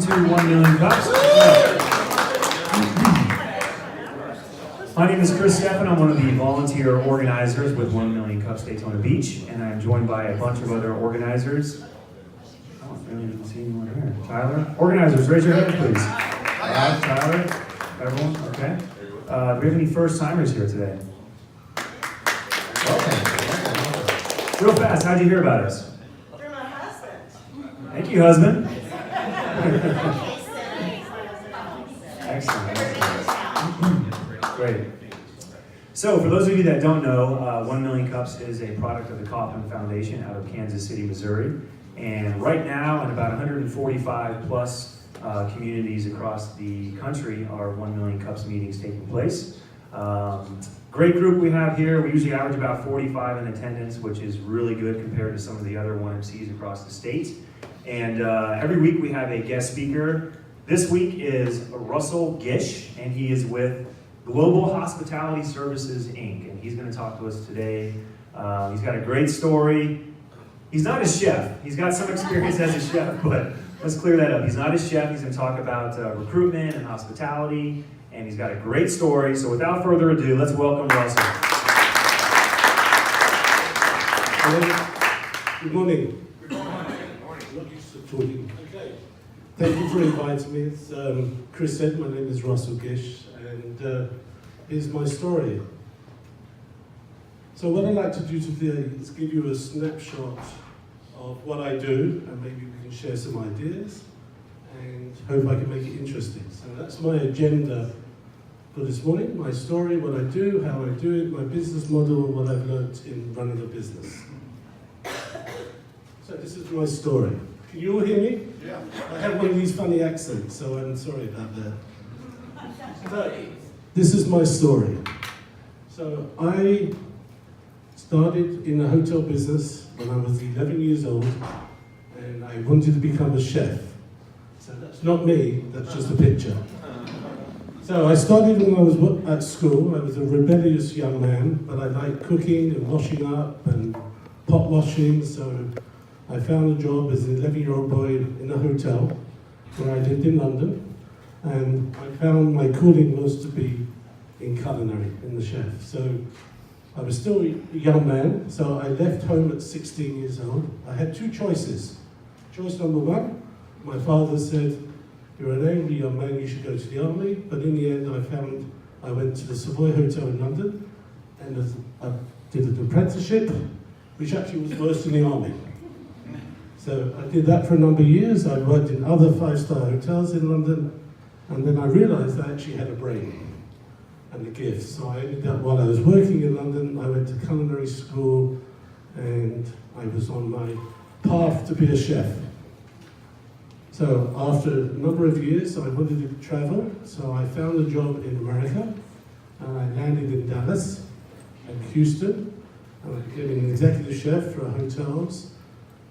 to 1 Million Cups. My name is Chris Steffen. I'm one of the volunteer organizers with 1 Million Cups Daytona Beach, and I'm joined by a bunch of other organizers. Oh, I really didn't see anyone here. Tyler? Organizers, raise your hand, please. Tyler? Everyone? Okay. Do we have any first-timers here today? Welcome. Real fast, how'd you hear about us? Through my husband. Thank you, husband. Excellent. Great. So, for those of you that don't know, 1 Million Cups is a product of the Kauffman Foundation out of Kansas City, Missouri. And right now, in about 145 plus communities across the country, are 1 Million Cups meetings taking place. Great group we have here. We usually average about 45 in attendance, which is really good compared to some of the other 1MCs across the state. And every week we have a guest speaker. This week is Russell Gish, and he is with Global Hospitality Services, Inc., and he's going to talk to us today. He's got a great story. He's not a chef. He's got some experience as a chef, but let's clear that up. He's not a chef. He's going to talk about recruitment and hospitality, and he's got a great story. So without further ado, let's welcome Russell. Good morning. Good morning. Not used to talking. Okay. Thank you for inviting me. As Chris said, my name is Russell Gish, and here's my story. So what I'd like to do today is give you a snapshot of what I do, and maybe we can share some ideas, and hope I can make it interesting. So that's my agenda for this morning, my story, what I do, how I do it, my business model, and what I've learned in running a business. So this is my story. Can you all hear me? Yeah. I have one of these funny accents, so I'm sorry about that. So, this is my story. So I started in the hotel business when I was 11 years old, and I wanted to become a chef. So that's not me, that's just a picture. So I started when I was at school. I was a rebellious young man, but I liked cooking and washing up and pot washing, so I found a job as an 11-year-old boy in a hotel where I lived in London, and I found my calling was to be in culinary, in the chef. So I was still a young man, so I left home at 16 years old. I had two choices. Choice number one, my father said, "You're an angry young man, you should go to the army." But in the end, I went to the Savoy Hotel in London, and I did an apprenticeship, which actually was worse than the army. So I did that for a number of years. I worked in other five-star hotels in London, and then I realized I actually had a brain and a gift. So I ended up, while I was working in London, I went to culinary school, and I was on my path to be a chef. So after a number of years, I wanted to travel, so I found a job in America, and I landed in Dallas and Houston, and I became an executive chef for hotels.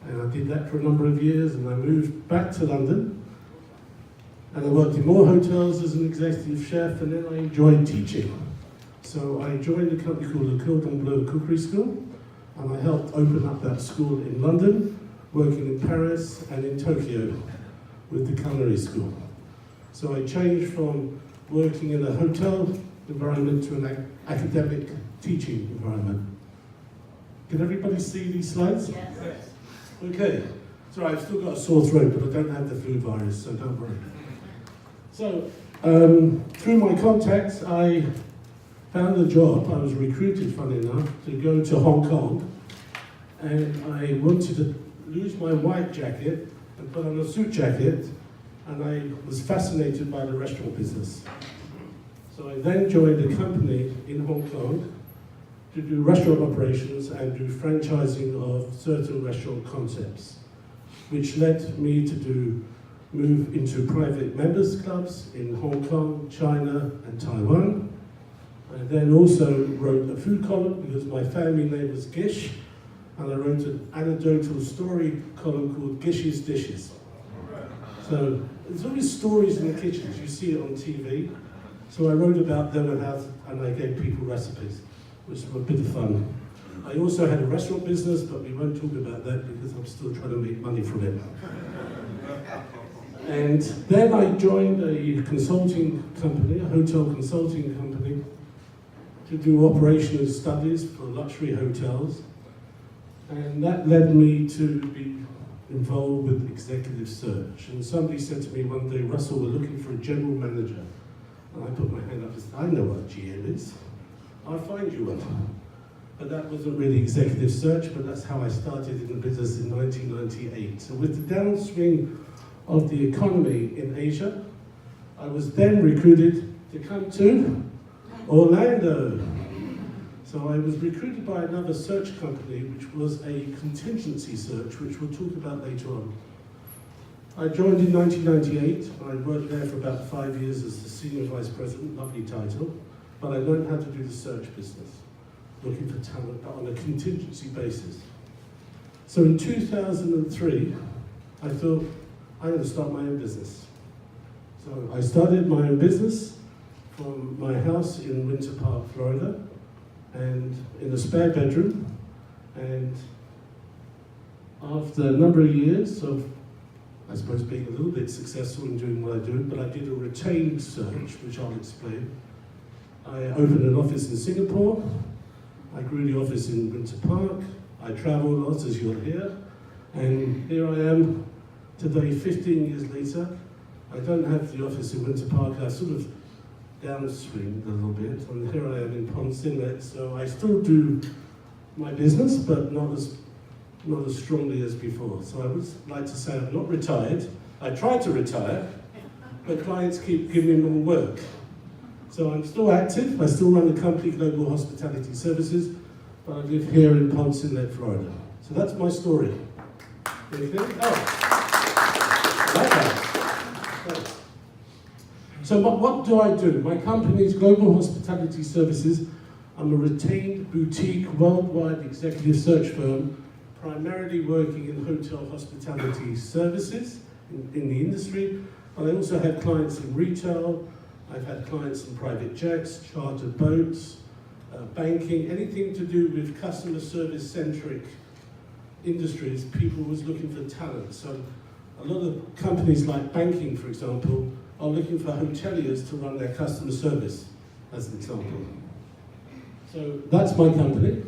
And I did that for a number of years, and I moved back to London, and I worked in more hotels as an executive chef, and then I enjoyed teaching. So I joined a company called the Cordon Bleu Cookery School, and I helped open up that school in London, working in Paris and in Tokyo with the culinary school. So I changed from working in a hotel environment to an academic teaching environment. Can everybody see these slides? Yes. Okay, so I've still got a sore throat, but I don't have the flu virus, so don't worry. So, through my contacts, I found a job. I was recruited, funny enough, to go to Hong Kong, and I wanted to lose my white jacket and put on a suit jacket, and I was fascinated by the restaurant business. So I then joined a company in Hong Kong to do restaurant operations and do franchising of certain restaurant concepts, which led me to move into private members clubs in Hong Kong, China, and Taiwan. I then also wrote a food column because my family name was Gish, and I wrote an anecdotal story column called Gish's Dishes. So there's always stories in the kitchens, you see it on TV. So I wrote about them and I gave people recipes, which was a bit of fun. I also had a restaurant business, but we won't talk about that because I'm still trying to make money from it. And then I joined a consulting company, a hotel consulting company, to do operational studies for luxury hotels. And that led me to be involved with executive search. And somebody said to me one day, Russell, we're looking for a general manager. And I put my hand up and said, I know what GM is. I'll find you one. But that wasn't really executive search, but that's how I started in the business in 1998. So with the downswing of the economy in Asia, I was then recruited to come to Orlando. So I was recruited by another search company, which was a contingency search, which we'll talk about later on. I joined in 1998. I worked there for about 5 years as the senior vice president, lovely title, but I learned how to do the search business, looking for talent, but on a contingency basis. So in 2003, I thought, I'm going to start my own business. So I started my own business from my house in Winter Park, Florida, and in a spare bedroom. And after a number of years of, I suppose, being a little bit successful in doing what I do, but I did a retained search, which I'll explain. I opened an office in Singapore. I grew the office in Winter Park. I travel a lot, as you'll hear. And here I am today, 15 years later. I don't have the office in Winter Park. I sort of downswing a little bit, and here I am in Ponce Inlet, so I still do my business, but not as strongly as before. So I would like to say I'm not retired. I tried to retire, but clients keep giving me more work. So I'm still active. I still run the company Global Hospitality Services, but I live here in Ponce Inlet, Florida. So that's my story. Anything? Oh, like that. Thanks. So what do I do? My company is Global Hospitality Services. I'm a retained boutique worldwide executive search firm, primarily working in hotel hospitality services in the industry. But I also have clients in retail. I've had clients in private jets, chartered boats, banking, anything to do with customer service centric industries. People was looking for talent. So a lot of companies like banking, for example, are looking for hoteliers to run their customer service, as an example. So that's my company.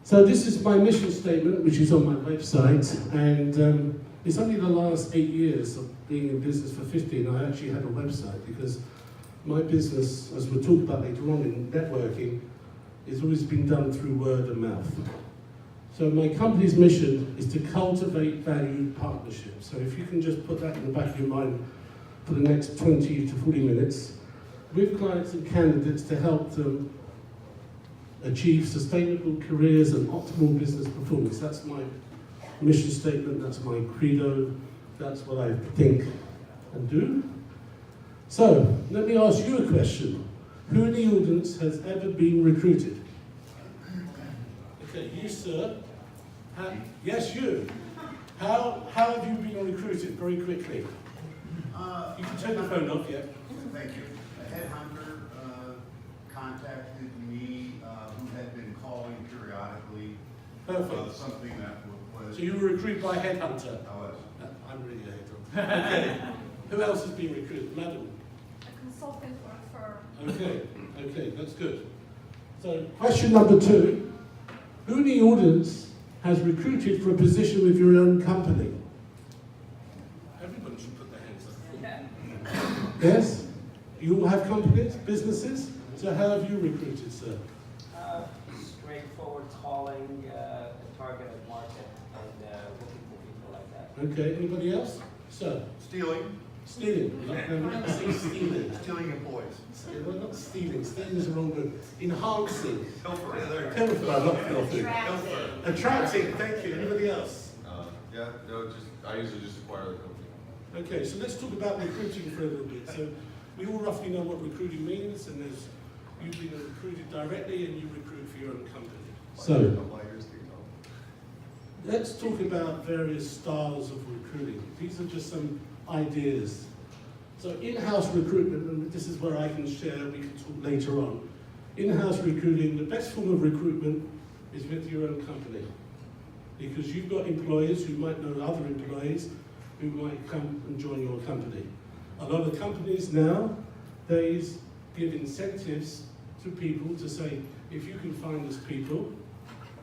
So this is my mission statement, which is on my website, and it's only the last 8 years of being in business for 15, I actually had a website, because my business, as we'll talk about later on in networking, has always been done through word of mouth. So my company's mission is to cultivate valued partnerships. So if you can just put that in the back of your mind for the next 20 to 40 minutes, with clients and candidates to help them achieve sustainable careers and optimal business performance. That's my mission statement, that's my credo, that's what I think and do. So, let me ask you a question. Who in the audience has ever been recruited? Okay, you, sir. Yes, you. How have you been recruited? Very quickly. You can turn the phone off, yeah. Thank you. A headhunter contacted me who had been calling periodically. Perfect. Something that was... So you were recruited by a headhunter? I was. I'm really a headhunter. Okay. Who else has been recruited? Madam? A consultant for a firm. Okay, that's good. So question number 2. Who in the audience has recruited for a position with your own company? Everybody should put their hands up. Yes? You all have companies, businesses? So how have you recruited, sir? Straightforward calling a targeted market and looking for people like that. Okay, anybody else? Sir? Stealing. Stealing. No, we're not saying stealing. Stealing employees. We're not stealing. Stealing is the wrong word. Enhancing. Pilfering. Pilfering, not filthy. Attractive. Attracting, thank you. Anybody else? I usually just acquire the company. Okay, so let's talk about recruiting for a little bit. So we all roughly know what recruiting means, and there's you've been recruited directly and you recruit for your own company. So let's talk about various styles of recruiting. These are just some ideas. So in-house recruitment, and this is where I can share, we can talk later on. In-house recruiting, the best form of recruitment is with your own company. Because you've got employees who might know other employees, who might come and join your company. A lot of companies now, they give incentives to people to say, if you can find us people,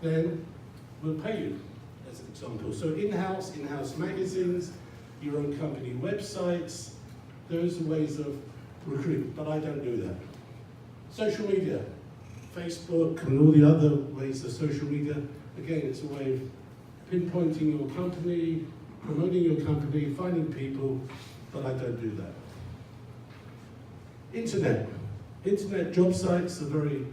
then we'll pay you, as an example. So in-house magazines, your own company websites, those are ways of recruitment, but I don't do that. Social media, Facebook and all the other ways of social media, again, it's a way of pinpointing your company, promoting your company, finding people, but I don't do that. Internet job sites are very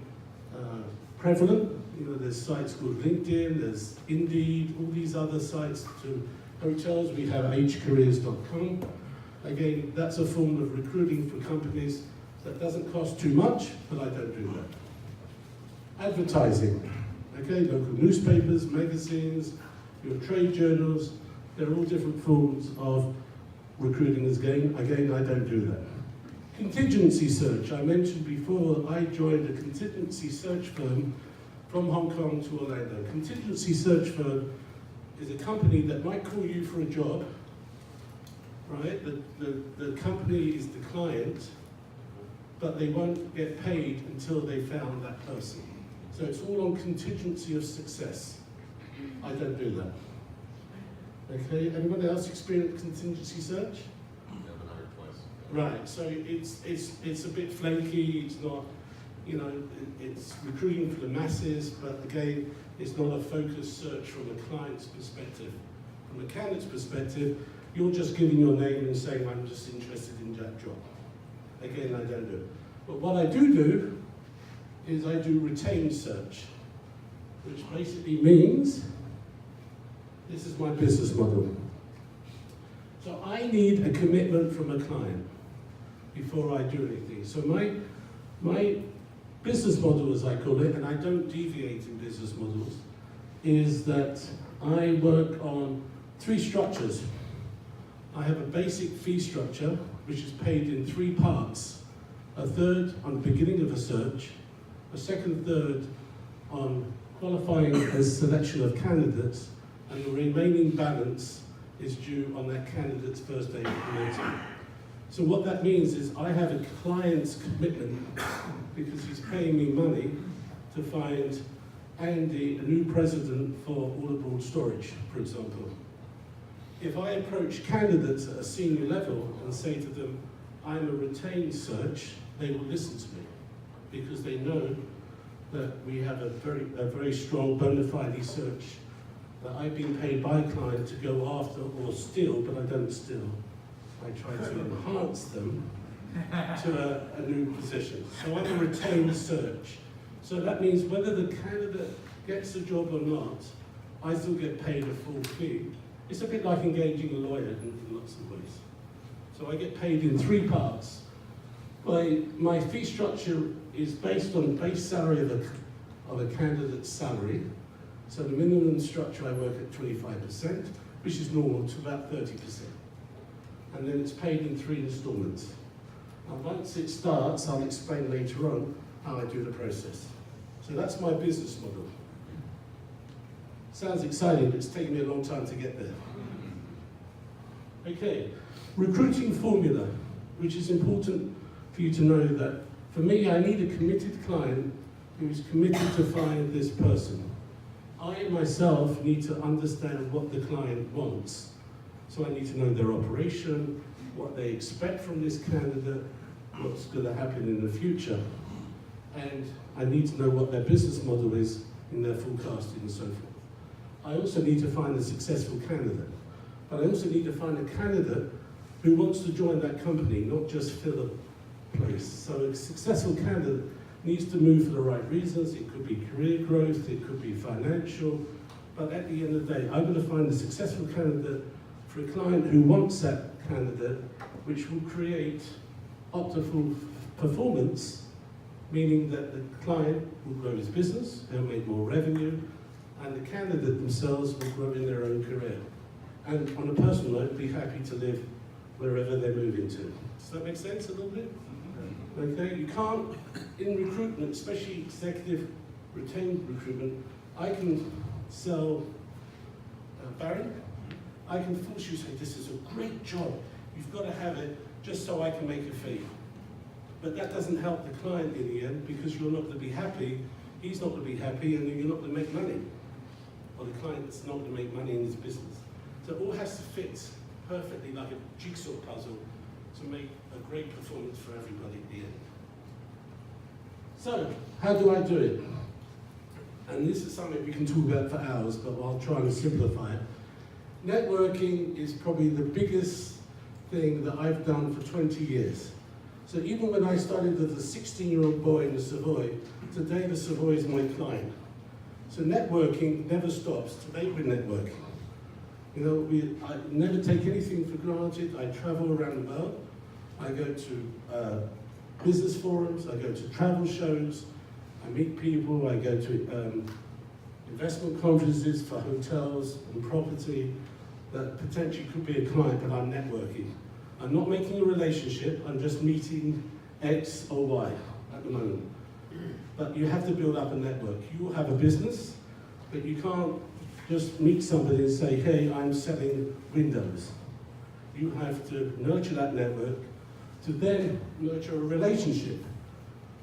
prevalent. You know, there's sites called LinkedIn, there's Indeed, all these other sites to hotels. We have hcareers.com. Again, that's a form of recruiting for companies that doesn't cost too much, but I don't do that. Advertising, okay, local newspapers, magazines, your trade journals, they're all different forms of recruiting. Again, I don't do that. Contingency search, I mentioned before, I joined a contingency search firm from Hong Kong to Orlando. Contingency search firm is a company that might call you for a job, right? The company is the client, but they won't get paid until they found that person. So it's all on contingency of success. I don't do that. Okay, anyone else experience contingency search? Yeah, been hired twice. Right, so it's a bit flaky, it's not, you know, it's recruiting for the masses, but again, it's not a focused search from a client's perspective. From a candidate's perspective, you're just giving your name and saying, I'm just interested in that job. Again, I don't do it. But what I do is I do retained search, which basically means, this is my business model. So I need a commitment from a client before I do anything. So my business model, as I call it, and I don't deviate in business models, is that I work on 3 structures. I have a basic fee structure, which is paid in 3 parts. A third on the beginning of a search, a second third on qualifying as selection of candidates, and the remaining balance is due on that candidate's first day of meeting. So what that means is I have a client's commitment because he's paying me money to find Andy a new president for all aboard storage, for example. If I approach candidates at a senior level and say to them, I'm a retained search, they will listen to me because they know that we have a very strong bona fide search that I've been paid by a client to go after or steal, but I don't steal. I try to enhance them to a new position. So I'm a retained search. So that means whether the candidate gets the job or not, I still get paid a full fee. It's a bit like engaging a lawyer in lots of ways. So I get paid in 3 parts. My fee structure is based on the base salary of a candidate's salary. So the minimum structure I work at 25%, which is normal to about 30%. And then it's paid in 3 installments. And once it starts, I'll explain later on how I do the process. So that's my business model. Sounds exciting, but it's taken me a long time to get there. Okay, recruiting formula, which is important for you to know that for me, I need a committed client who's committed to find this person. I myself need to understand what the client wants. So I need to know their operation, what they expect from this candidate, what's going to happen in the future. And I need to know what their business model is in their forecasting and so forth. I also need to find a successful candidate. But I also need to find a candidate who wants to join that company, not just fill a place. So a successful candidate needs to move for the right reasons. It could be career growth, it could be financial. But at the end of the day, I'm going to find a successful candidate for a client who wants that candidate, which will create optimal performance, meaning that the client will grow his business, they'll make more revenue, and the candidate themselves will grow in their own career. And on a personal note, be happy to live wherever they're moving to. Does that make sense a little bit? Okay, you can't, in recruitment, especially executive retained recruitment, I can sell Barry, I can force you to say, this is a great job, you've got to have it just so I can make a fee. But that doesn't help the client in the end because you're not going to be happy, he's not going to be happy, and then you're not going to make money. Or the client's not going to make money in his business. So it all has to fit perfectly like a jigsaw puzzle to make a great performance for everybody at the end. So, how do I do it? And this is something we can talk about for hours, but I'll try and simplify it. Networking is probably the biggest thing that I've done for 20 years. So even when I started as a 16-year-old boy in the Savoy, today the Savoy is my client. So networking never stops. Today we're networking. You know, I never take anything for granted. I travel around the world. I go to business forums, I go to travel shows, I meet people, I go to investment conferences for hotels and property that potentially could be a client, but I'm networking. I'm not making a relationship, I'm just meeting X or Y at the moment. But you have to build up a network. You will have a business, but you can't just meet somebody and say, hey, I'm selling windows. You have to nurture that network to then nurture a relationship.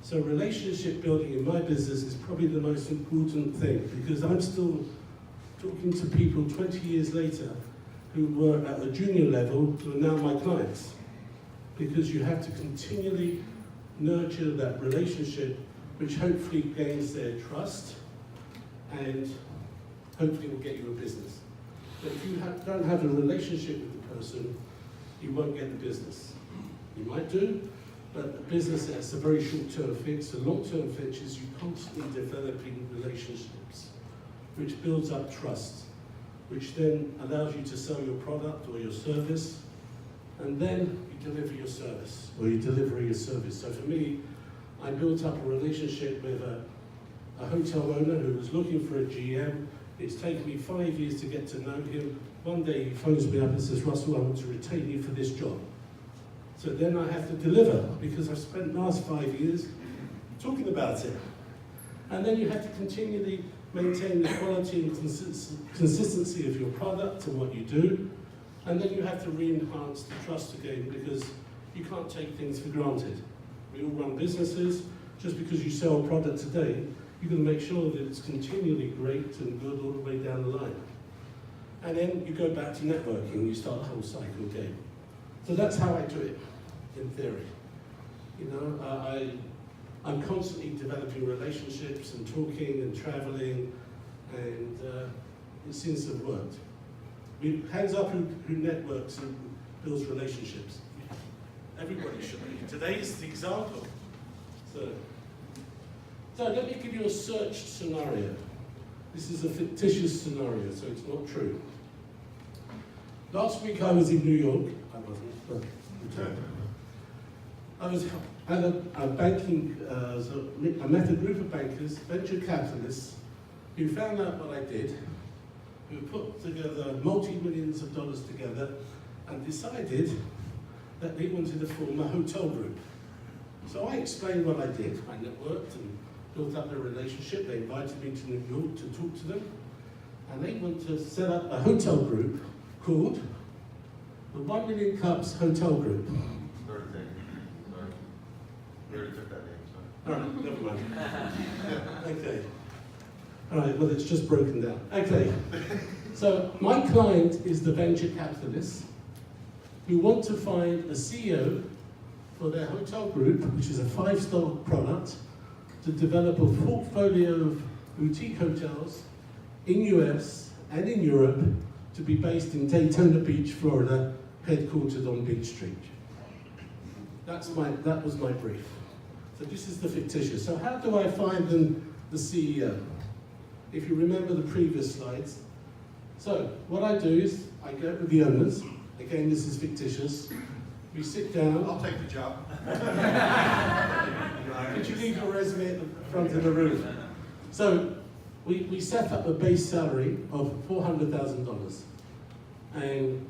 So relationship building in my business is probably the most important thing because I'm still talking to people 20 years later who were at a junior level who are now my clients. Because you have to continually nurture that relationship which hopefully gains their trust and hopefully will get you a business. But if you don't have a relationship with the person, you won't get the business. You might do, but a business that's a very short-term fix. A long-term fix is you constantly developing relationships, which builds up trust, which then allows you to sell your product or your service, and then you deliver your service, or you deliver your service. So for me, I built up a relationship with a hotel owner who was looking for a GM. It's taken me 5 years to get to know him. One day he phones me up and says, Russell, I want to retain you for this job. So then I have to deliver because I've spent the last 5 years talking about it. And then you have to continually maintain the quality and consistency of your product and what you do. And then you have to re-enhance the trust again because you can't take things for granted. We all run businesses. Just because you sell a product today, you're going to make sure that it's continually great and good all the way down the line. And then you go back to networking, you start the whole cycle again. So that's how I do it, in theory. You know, I'm constantly developing relationships and talking and traveling, and it seems to have worked. Hands up who networks and builds relationships. Everybody should be. Today is the example. So let me give you a search scenario. This is a fictitious scenario, so it's not true. Last week I was in New York. I wasn't, but I was at a banking, I met a group of bankers, venture capitalists, who found out what I did, who put together multi-millions of dollars together and decided that they wanted to form a hotel group. So I explained what I did. I networked and built up their relationship. They invited me to New York to talk to them. And they want to set up a hotel group called the 1 Million Cups Hotel Group. Sorry. We already took that name, sorry. All right, never mind. Okay. All right, well, it's just broken down. Okay. So my client is the venture capitalists who want to find a CEO for their hotel group, which is a 5-star product, to develop a portfolio of boutique hotels in US and in Europe to be based in Daytona Beach, Florida, headquartered on Beach Street. That was my brief. So this is the fictitious. So how do I find them the CEO? If you remember the previous slides. So what I do is I go with the owners. Again, this is fictitious. We sit down. I'll take the job. Could you leave your resume at the front of the room? So we set up a base salary of $400,000. And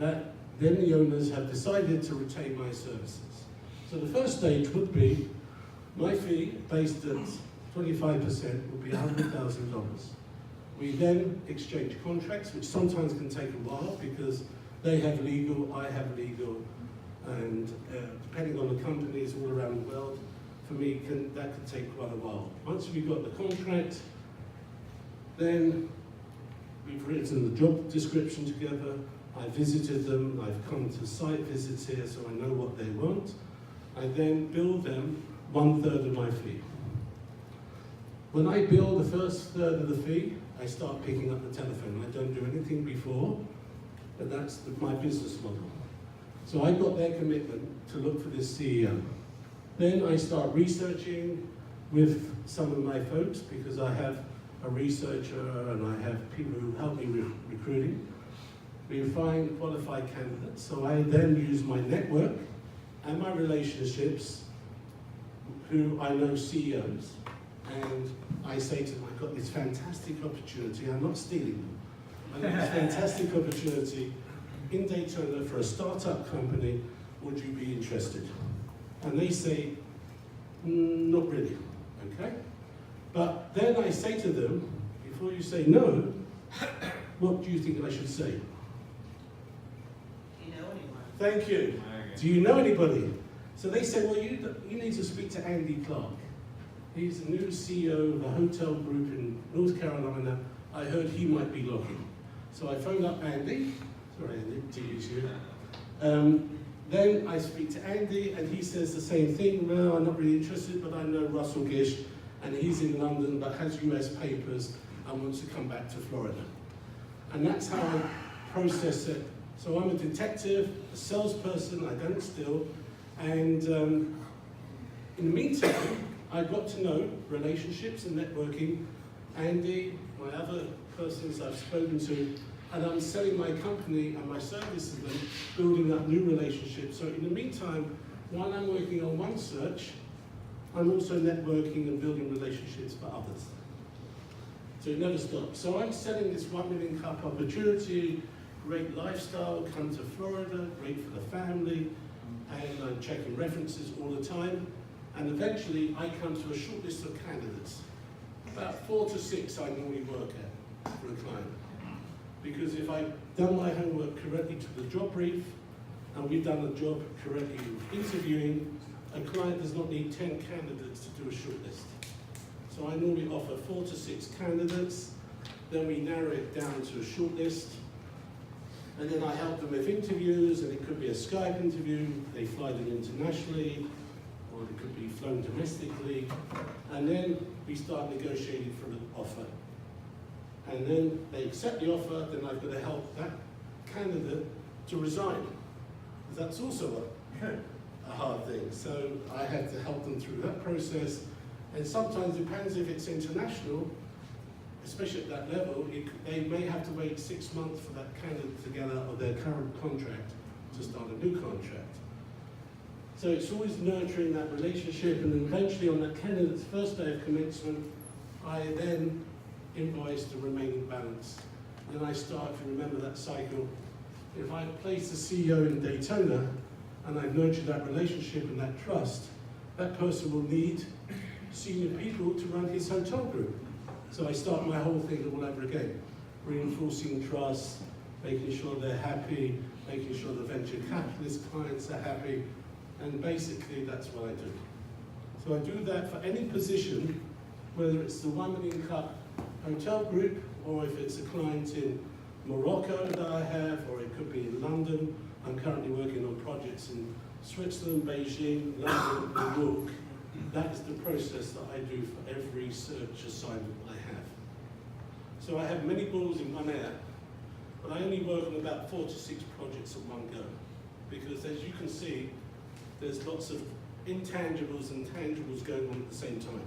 then the owners have decided to retain my services. So the first stage would be my fee, based at 25%, would be $100,000. We then exchange contracts, which sometimes can take a while because They have legal, I have legal, and depending on the companies all around the world, for me, that could take quite a while. Once we've got the contract, then we've written the job description together, I visited them, I've come to site visits here so I know what they want. I then bill them 1/3 of my fee. When I bill the first third of the fee, I start picking up the telephone. I don't do anything before, but that's my business model. So I got their commitment to look for this CEO. Then I start researching with some of my folks because I have a researcher and I have people who help me with recruiting. We find qualified candidates, so I then use my network and my relationships who I know CEOs, and I say to them, I've got this fantastic opportunity, I'm not stealing them, I've got this fantastic opportunity in Daytona for a startup company, would you be interested? And they say, not really, okay? But then I say to them, before you say no, what do you think I should say? Do you know anyone? Thank you. Do you know anybody? So they said, well, you need to speak to Andy Clark. He's the new CEO of a hotel group in North Carolina. I heard he might be looking. So I phoned up Andy. Sorry, Andy, to use you. Then I speak to Andy, and he says the same thing. Well, I'm not really interested, but I know Russell Gish, and he's in London, but has US papers and wants to come back to Florida. And that's how I process it. So I'm a detective, a salesperson, I don't steal, and in the meantime, I got to know relationships and networking. Andy, my other persons I've spoken to, and I'm selling my company and my services to them, building up new relationships. So in the meantime, while I'm working on one search, I'm also networking and building relationships for others. So it never stops. So I'm selling this 1 million cup opportunity, great lifestyle, come to Florida, great for the family, and I'm checking references all the time. And eventually I come to a short list of candidates. About 4 to 6 I normally work at for a client. Because if I've done my homework correctly to the job brief, and we've done the job correctly with interviewing, a client does not need 10 candidates to do a short list. So I normally offer 4 to 6 candidates, then we narrow it down to a short list, and then I help them with interviews, and it could be a Skype interview, they fly them internationally, or it could be flown domestically, and then we start negotiating for an offer. And then they accept the offer, then I've got to help that candidate to resign. That's also a hard thing. So I have to help them through that process. And sometimes it depends if it's international, especially at that level, they may have to wait 6 months for that candidate to get out of their current contract to start a new contract. So it's always nurturing that relationship, and then eventually on that candidate's first day of commencement, I then invoice the remaining balance. Then I start to remember that cycle. If I place the CEO in Daytona, and I've nurtured that relationship and that trust, that person will need senior people to run his hotel group. So I start my whole thing all over again, reinforcing trust, making sure they're happy, making sure the venture capitalist clients are happy, and basically that's what I do. So I do that for any position, whether it's the 1 million cup hotel group, or if it's a client in Morocco that I have, or it could be in London. I'm currently working on projects in Switzerland, Beijing, London, New York. That is the process that I do for every search assignment I have. So I have many balls in one air, but I only work on about 4 to 6 projects at one go. Because as you can see, there's lots of intangibles and tangibles going on at the same time.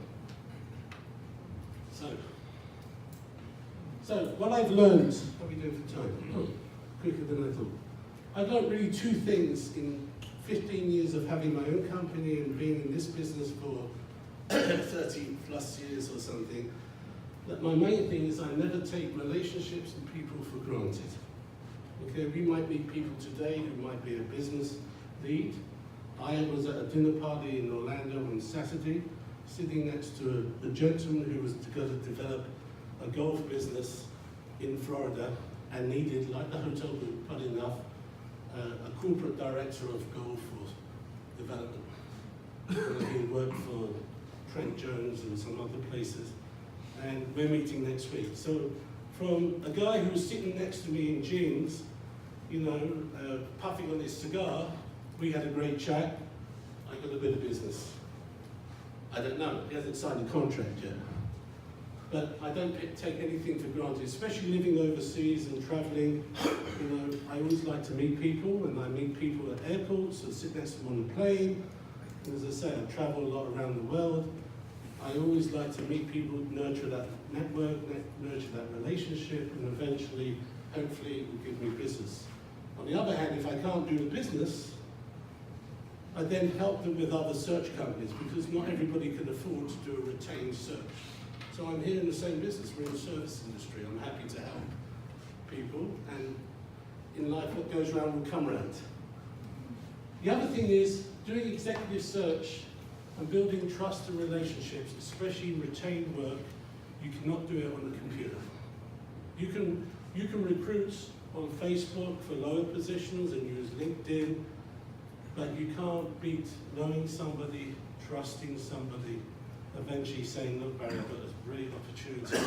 So what I've learned, how are we doing for time? Oh, quicker than I thought. I've learned really 2 things in 15 years of having my own company and being in this business for 30 plus years or something. That my main thing is I never take relationships and people for granted. Okay, we might meet people today who might be a business lead. I was at a dinner party in Orlando on Saturday, sitting next to a gentleman who was going to develop a golf business in Florida and needed, like the hotel group, but enough a corporate director of gold for development. And he worked for Trent Jones and some other places. And we're meeting next week. So from a guy who was sitting next to me in jeans, you know, puffing on his cigar, we had a great chat. I got a bit of business. I don't know, he hasn't signed a contract yet. But I don't take anything for granted, especially living overseas and traveling. You know, I always like to meet people, and I meet people at airports, or sit next to them on the plane. And as I say, I travel a lot around the world. I always like to meet people, nurture that network, nurture that relationship, and eventually, hopefully, it will give me business. On the other hand, if I can't do the business, I then help them with other search companies, because not everybody can afford to do a retained search. So I'm here in the same business, we're in the service industry. I'm happy to help people, and in life what goes around will come around. The other thing is, doing executive search and building trust and relationships, especially in retained work, you cannot do it on the computer. You can recruit on Facebook for lower positions and use LinkedIn, but you can't beat knowing somebody, trusting somebody, eventually saying, look Barry, I've got a great opportunity.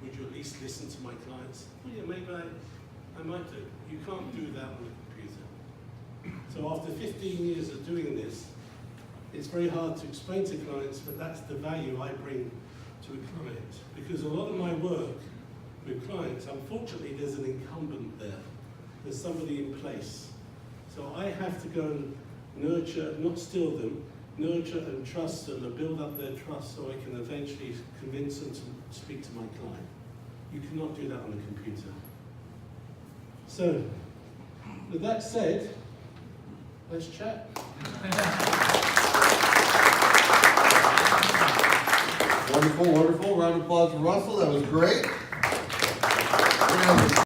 Would you at least listen to my clients? Well, yeah, maybe I might do. You can't do that on a computer. So after 15 years of doing this, it's very hard to explain to clients, but that's the value I bring to a client. Because a lot of my work with clients, unfortunately, there's an incumbent there. There's somebody in place. So I have to go and nurture, not steal them, nurture and trust them and build up their trust so I can eventually convince them to speak to my client. You cannot do that on a computer. So, with that said, let's chat. Wonderful, wonderful. Round of applause for Russell. That was great.